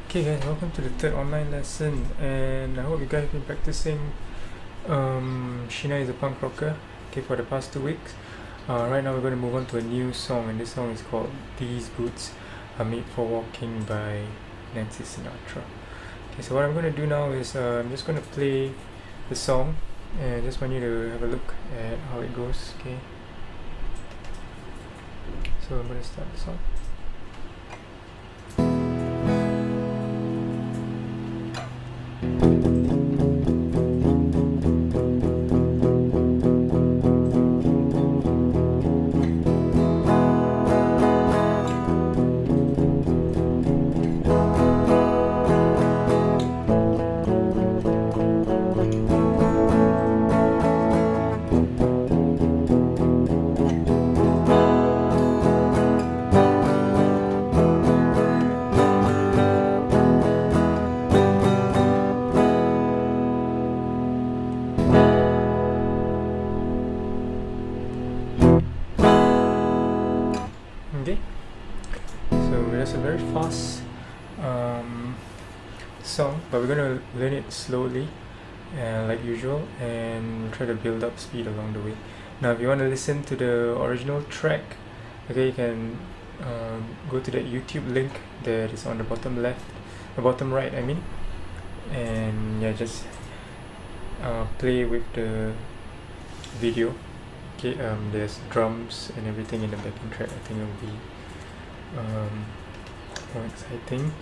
Okay guys, welcome to the third online lesson, and I hope you guys have been practicing Sheena is a Punk Rocker for the past 2 weeks. Right now we're going to move on to a new song, and this song is called These Boots Are Made for Walking by Nancy Sinatra. Okay, so what I'm going to do now is I'm just going to play the song, and I just want you to have a look at how it goes. Okay, so I'm going to start the song. Okay, so that's a very fast song, but we're gonna learn it slowly, like usual, and we'll try to build up speed along the way. Now, if you want to listen to the original track, okay, you can go to that YouTube link that is on the bottom left, the bottom right, I mean, and yeah, just play with the video. Okay, there's drums and everything in the backing track. I think it'll be more exciting.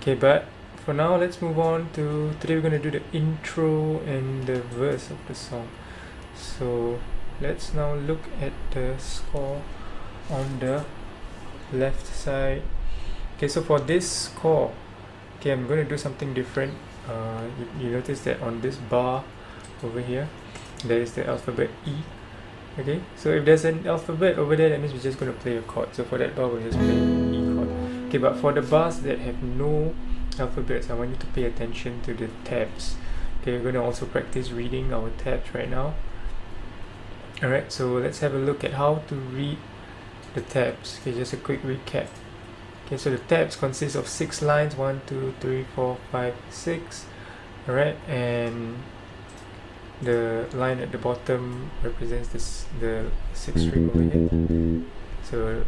Okay, but for now, let's move on to today. We're gonna do the intro and the verse of the song. So let's now look at the score on the left side. Okay, so for this score, okay, I'm gonna do something different. You notice that on this bar over here, there is the alphabet E. Okay, so if there's an alphabet over there, that means we're just going to play a chord. So for that bar, we'll just play E chord. Okay, but for the bars that have no alphabets, I want you to pay attention to the tabs. Okay, we're going to also practice reading our tabs right now. Alright, so let's have a look at how to read the tabs. Okay, just a quick recap. Okay, so the tabs consist of 6 lines, 1, 2, 3, 4, 5, 6. Alright, and the line at the bottom represents the 6th string over here. So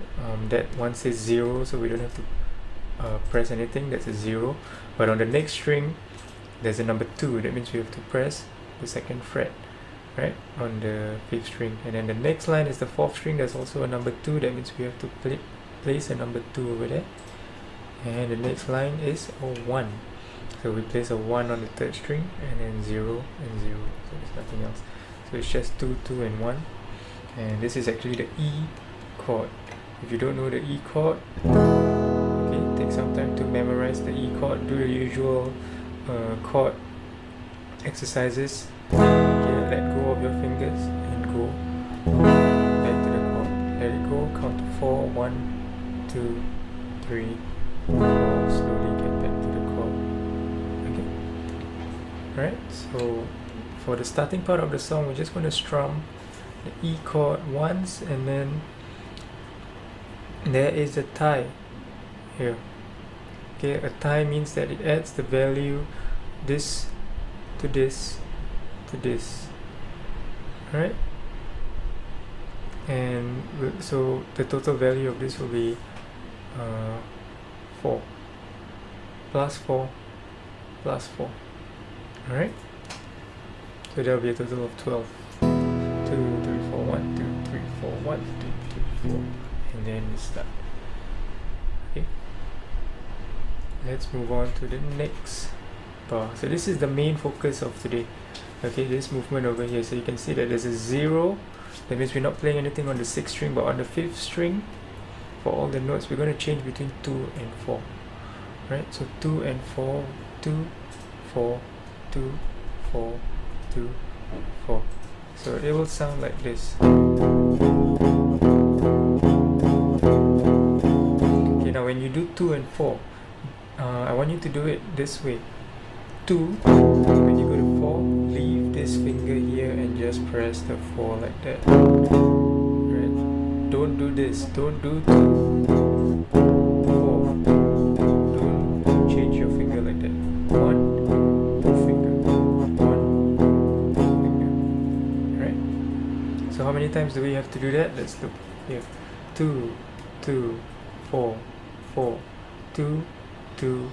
that one says 0, so we don't have to press anything. That's a 0. But on the next string, there's a number 2. That means we have to press the 2nd fret, right, on the 5th string. And then the next line is the 4th string. There's also a number 2. That means we have to place a number 2 over there. And the next line is a 1. So we place a 1 on the 3rd string, and then 0 and 0. So there's nothing else. So it's just 2, 2, and 1. And this is actually the E chord. If you don't know the E chord, okay, take some time to memorize the E chord. Do the usual chord exercises. Okay, let go of your fingers and go back to the chord. Let it go. Count to 4. 1, 2, 3, 4. Slowly get back to the chord. Right, so for the starting part of the song, we're just going to strum the E chord once, and then there is a tie here. Okay, a tie means that it adds the value this to this to this. Right, and so the total value of this will be 4 plus 4 plus 4. Alright, so there will be a total of 12. 2, 3, 4, 1, 2, 3, 4, 1, 2, 3, 4, and then we start. Okay, let's move on to the next bar. So this is the main focus of today. Okay, this movement over here. So you can see that there's a 0. That means we're not playing anything on the 6th string, but on the 5th string, for all the notes, we're going to change between 2 and 4. Right, so 2 and 4, 2, 4, 2, 4, 2, 4. So it will sound like this. Okay, now when you do 2 and 4, I want you to do it this way. 2, when you go to 4, leave this finger here and just press the 4 like that. Right? Don't do this. Don't do 2, 4. Don't change your finger. how many times do we have to do that? Let's look here. 2, 2, 4, 4, 2, 2,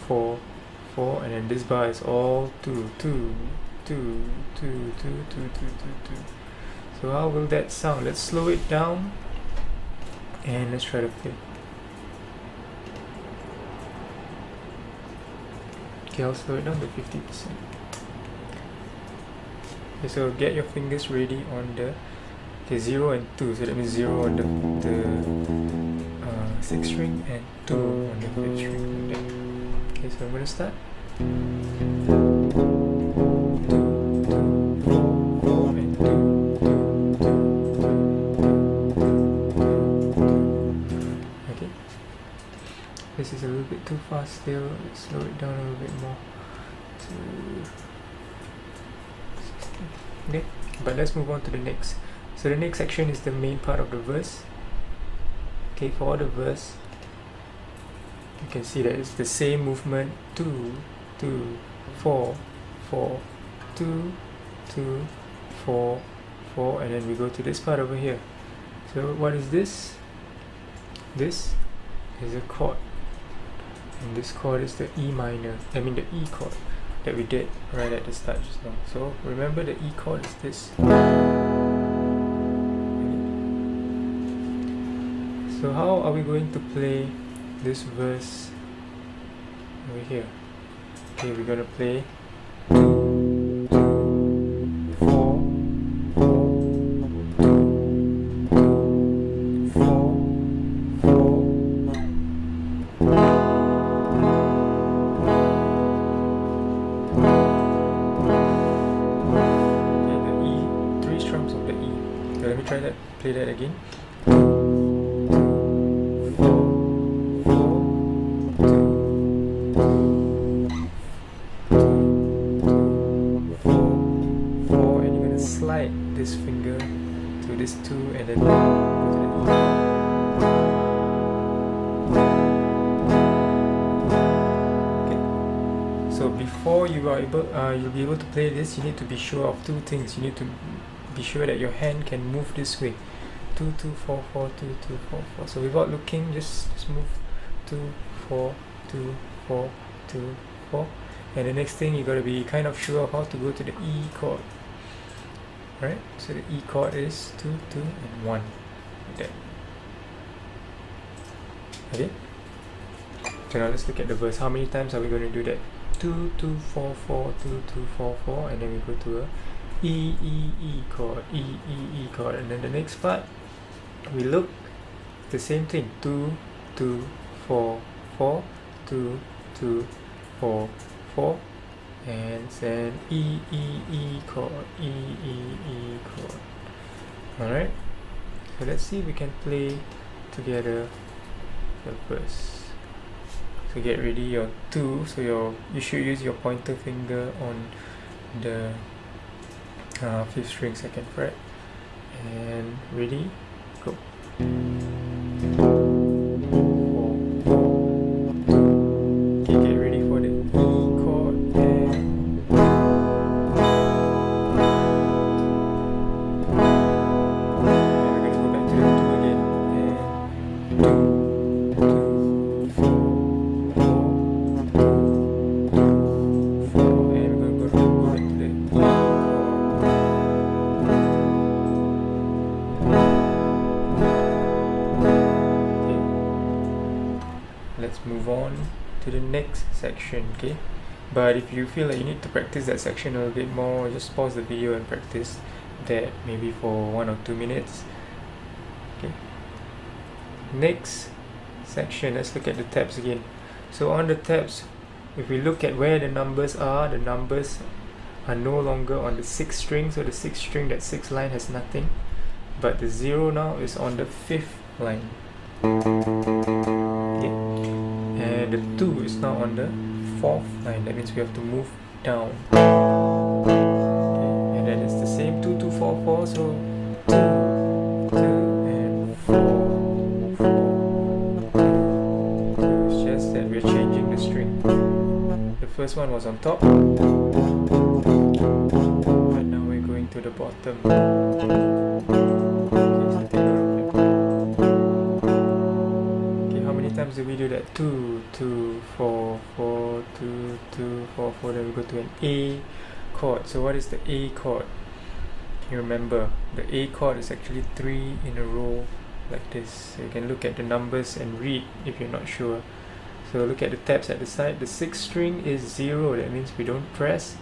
4, 4, and then this bar is all 2, 2, 2, 2, 2, 2, 2, 2, 2. So how will that sound? Let's slow it down and let's try to play. Okay, I'll slow it down to 50%. Okay, so get your fingers ready on the 0 and 2, so that means 0 on the 6th string and 2 on the 5th string. Okay, so I'm going to start. 2, 2, 4, 4, and 2, 2, 2, 2, 2, 2, 2. Okay. This is a little bit too fast still. Let's slow it down a little bit more. Okay, but let's move on to the next. So the next section is the main part of the verse. Okay, for the verse, you can see that it's the same movement: 2, 2, 4, 4, 2, 2, 4, 4, and then we go to this part over here. So what is this? This is a chord, and this chord is the E minor. I mean the E chord that we did right at the start just now. So remember, the E chord is this. So how are we going to play this verse over here? Okay, we're going to play 2, 2, 4, 4, 2, 2, 4, 4. Okay, the E, 3 strums of the E. So let me try that, play that again. 4, and you're going to slide this finger to this 2 and then go to the E. Okay. So before you are able, you'll be able to play this, you need to be sure of 2 things. You need to be sure that your hand can move this way. 2, 2, 4, 4, 2, 2, 4, 4. So without looking, just move 2, 4, 2, 4, 2, 4. And the next thing, you gotta be kind of sure of how to go to the E chord. Right? So the E chord is 2, 2, and 1. Like that. Okay? So now let's look at the verse. How many times are we going to do that? 2, 2, 4, 4, 2, 2, 4, 4, and then we go to a E, E, E chord, E, E, E chord. And then the next part, we look the same thing: 2, 2, 4, 4, 2, 2, 4, 4, and then E, E, E chord, E, E, E chord. Alright, so let's see if we can play together the verse. So get ready your 2, so you should use your pointer finger on the 5th string 2nd fret, and ready, go. 4, 4, 2. Okay, get ready for the E chord, and we're going to go back to the 2 again, and 2, 2, 4, 4, 2, 2, 4, and we're going to go back to the E chord. Let's move on to the next section, okay? But if you feel like you need to practice that section a little bit more, just pause the video and practice that maybe for 1 or 2 minutes. Okay. Next section, let's look at the tabs again. So on the tabs, if we look at where the numbers are no longer on the 6th string. So the 6th string, that 6th line has nothing, but the 0 now is on the 5th line. Okay. And the 2 is now on the 4th line. That means we have to move down. Okay. And then it's the same 2, 2, 4, 4. So 2, 2, and 4, 4, 2, 2. It's just that we're changing the string. The first one was on top, but now we're going to the bottom. 4, then we go to an A chord. So what is the A chord? You remember, the A chord is actually 3 in a row like this. So you can look at the numbers and read if you're not sure. So look at the tabs at the side. The 6th string is 0. That means we don't press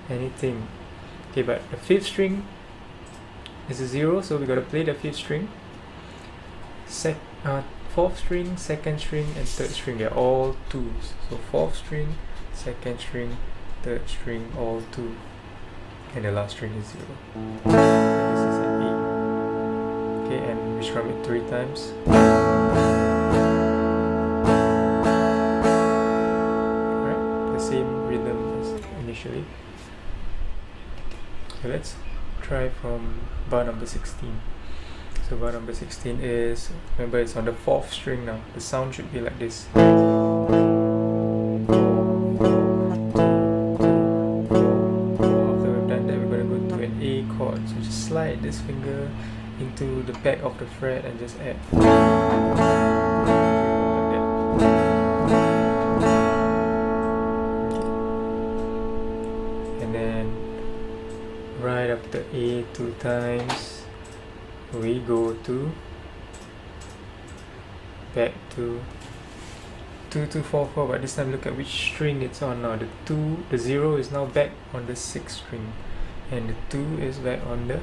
anything. Okay, but the 5th string is a 0, so we got to play the 5th string. 4th string, 2nd string, and 3rd string, they're all 2s. So 4th string, 2nd string, 3rd string, all 2. And the last string is 0. This is an E. Okay, and we strum it 3 times. Alright, the same rhythm as initially. So let's try from bar number 16. So bar number 16 is, remember it's on the 4th string now. The sound should be like this. After we've done that, we're going to go to an A chord. So just slide this finger into the back of the fret and just add. And then right after A 2 times, we go to back to 2 2 4 4, but this time look at which string it's on now. The 0 is now back on the 6th string, and the 2 is back on the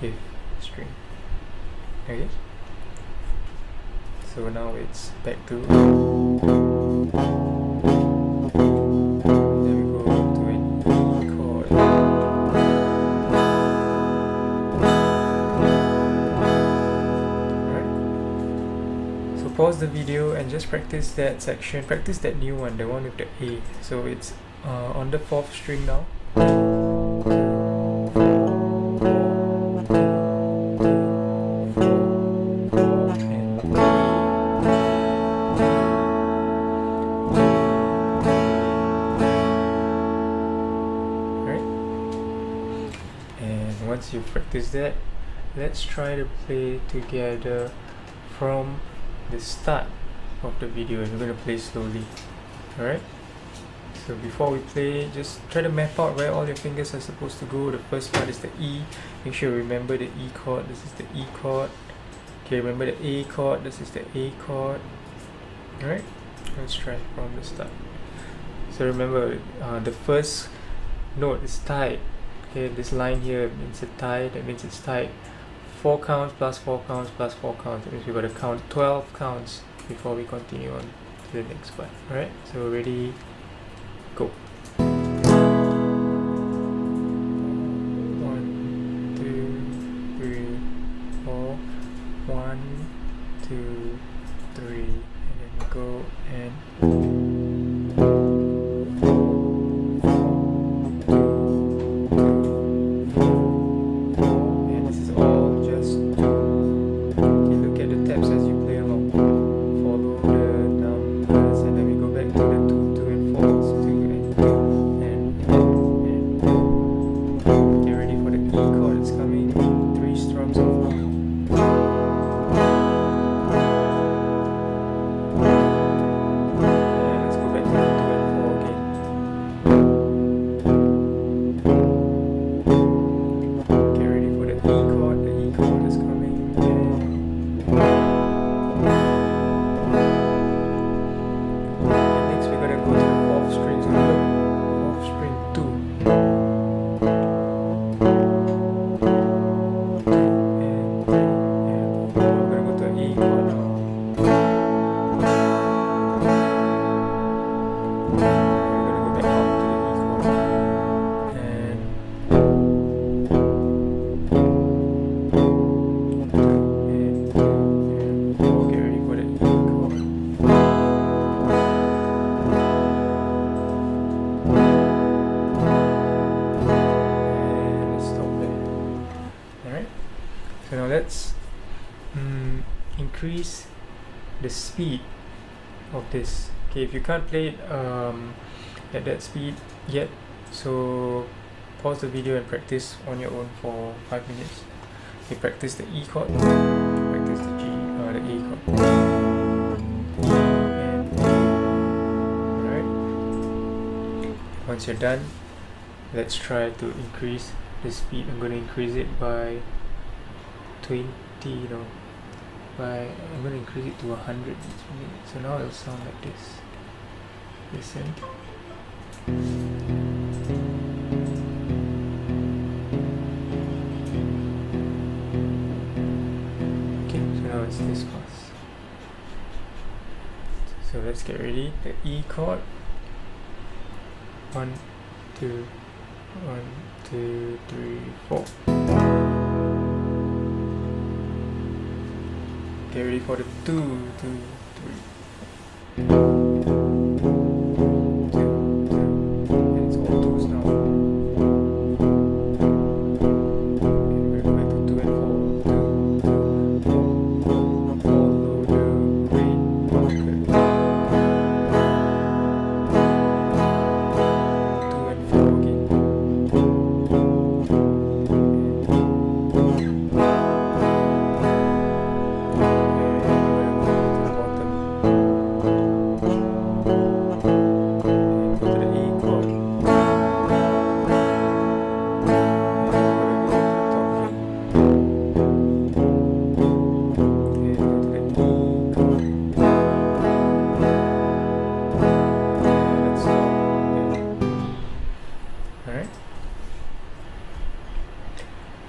5th string. Okay, so now it's back to, then we go to an E chord. Pause the video and just practice that section. Practice that new one, the one with the A. So it's on the 4th string now. Right? And once you practice that, let's try to play together from the start of the video, and we're going to play slowly. Alright, so before we play, just try to map out where all your fingers are supposed to go. The first part is the E. Make sure you remember the E chord. This is the E chord. Okay, remember the A chord. This is the A chord. Alright, let's try from the start. So remember, the first note is tied. Okay, this line here means it's tied. That means it's tied. 4 counts plus 4 counts plus 4 counts. That means we've got to count 12 counts before we continue on to the next part. Alright, so ready, go. 1, 2, 3, 4. 1, 2, 3, and then we go and So now let's increase the speed of this. Okay, if you can't play it at that speed yet, so pause the video and practice on your own for 5 minutes. Okay, practice the E chord, practice the A chord. Alright. Once you're done, let's try to increase the speed. I'm going to increase it by 20, I'm going to increase it to 100 beats per minute. So now it'll sound like this. Listen. Okay, so now it's this fast. So let's get ready. The E chord. 1, 2, 1, 2, 3, 4. Get ready for the 2, 2, 3, 4. 2, 2. And it's all twos now. And we're going to 2 and 4. 2, 2, 4. Follow the rain marker. 2 and 4 again.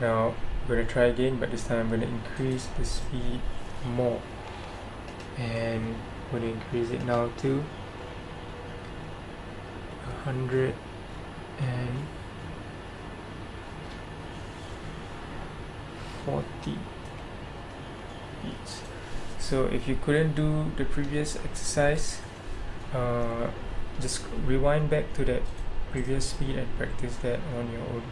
Now I'm going to try again, but this time I'm going to increase the speed more, and I'm going to increase it now to 140 beats. So if you couldn't do the previous exercise, just rewind back to that previous speed and practice that on your own.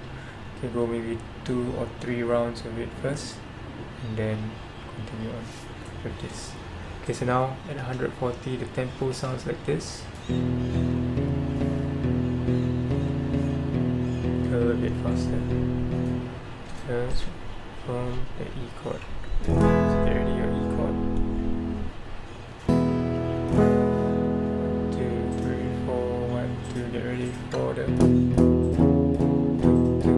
Okay, go maybe 2 or 3 rounds of it first, and then continue on with this. Okay, so now at 140, the tempo sounds like this. A little bit faster. Just from the E chord. So get ready your E chord. 1, 2, 3, 4, 1, 2. Get ready for the 2, 2, 4, 4, 2, 2.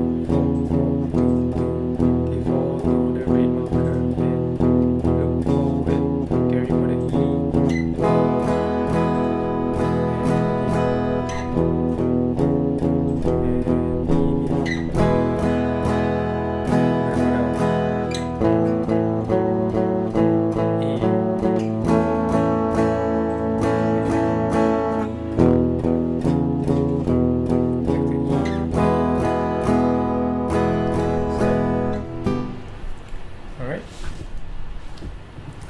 Okay, follow the red marker and look forward. Get ready for the E.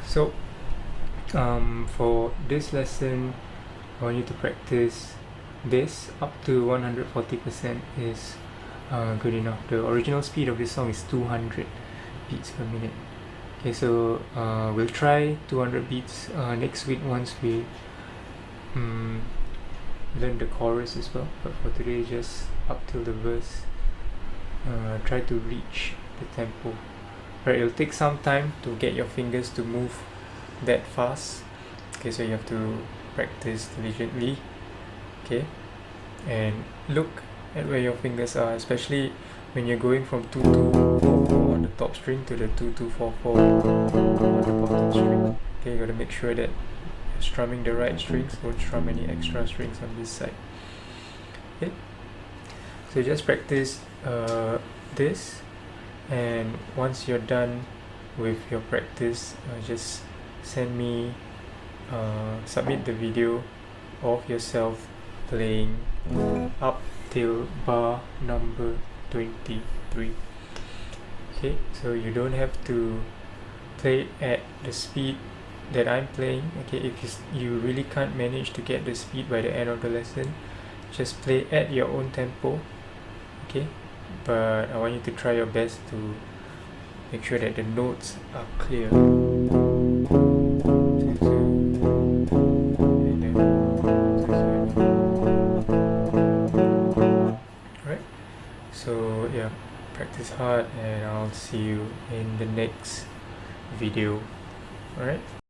So for this lesson, I want you to practice this up to 140% is good enough. The original speed of this song is 200 beats per minute. Okay, so we'll try 200 beats next week once we learn the chorus as well. But for today, just up till the verse. Try to reach the tempo. Right, it'll take some time to get your fingers to move that fast. Okay, so you have to practice diligently. Okay, and look at where your fingers are, especially when you're going from 2 2 4 4 on the top string to the 2 2 4 4 on the bottom string. Okay, you gotta make sure that you're strumming the right strings. Don't strum any extra strings on this side. Okay, so just practice this, and once you're done with your practice, just send me submit the video of yourself playing up till bar number 23. Okay, so you don't have to play at the speed that I'm playing. Okay, if you really can't manage to get the speed by the end of the lesson, just play at your own tempo. Okay, but I want you to try your best to make sure that the notes are clear. Alright, so yeah, practice hard, and I'll see you in the next video. Alright.